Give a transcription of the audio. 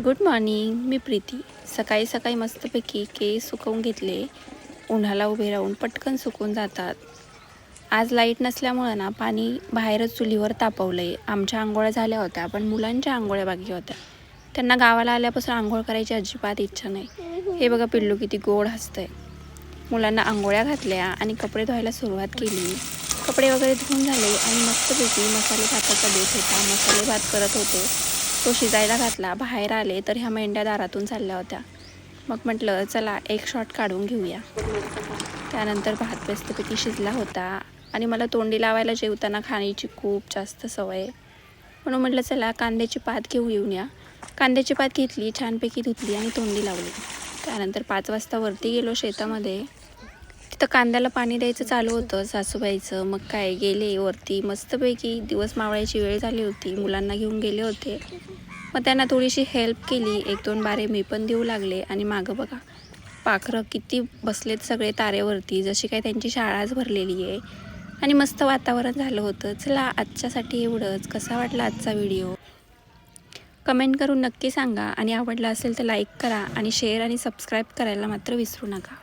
Good morning. मी प्रीती. सकाळी सकाळी मस्तपैकी केस सुकवून घेतले. उन्हाला उभे राहून पटकन सुकून जातात. आज लाईट नसल्यामुळं ना पाणी बाहेरच चुलीवर तापवलं आहे. आमच्या आंघोळ्या झाल्या होत्या, पण मुलांच्या आंघोळ्या बाकी होत्या. त्यांना गावाला आल्यापासून आंघोळ करायची अजिबात इच्छा नाही. हे बघा पिल्लू किती गोड हसतंय. मुलांना आंघोळ्या घातल्या आणि कपडे धुवायला सुरुवात केली. कपडे वगैरे धुवून झाले आणि मस्तपैकी मसाले भाताचा बेत होता. मसाले भात करत होते. तो शिजायला घातला. बाहेर आले तर ह्या मेंढ्या दारातून चालल्या होत्या. मग म्हटलं चला एक शॉट काढून घेऊया. त्यानंतर भात मस्तपैकी शिजला होता आणि मला तोंडी लावायला जेवताना खाण्याची खूप जास्त सवय आहे. म्हणून म्हटलं चला कांद्याची पात घेऊन या. कांद्याची पात घेतली, छानपैकी धुतली आणि तोंडी लावली. त्यानंतर 5 वाजता वरती गेलो शेतामध्ये. तिथं कांद्याला पाणी द्यायचं चालू होतं सासूबाईचं. मग काय गेले वरती. मस्तपैकी दिवस मावळायची वेळ झाली होती. मुलांना घेऊन गेले होते. मग त्यांना थोडीशी हेल्प केली. 1-2 बारे मी पण देऊ लागले. आणि मागं बघा पाखरं किती बसलेत सगळे तारेवरती, जशी काय त्यांची शाळाच भरलेली आहे. आणि मस्त वातावरण झालं होतं. चला आजच्यासाठी एवढंच. कसा वाटला आजचा व्हिडिओ कमेंट करून नक्की सांगा. आणि आवडला असेल तर लाईक करा आणि शेअर आणि सबस्क्राईब करायला मात्र विसरू नका.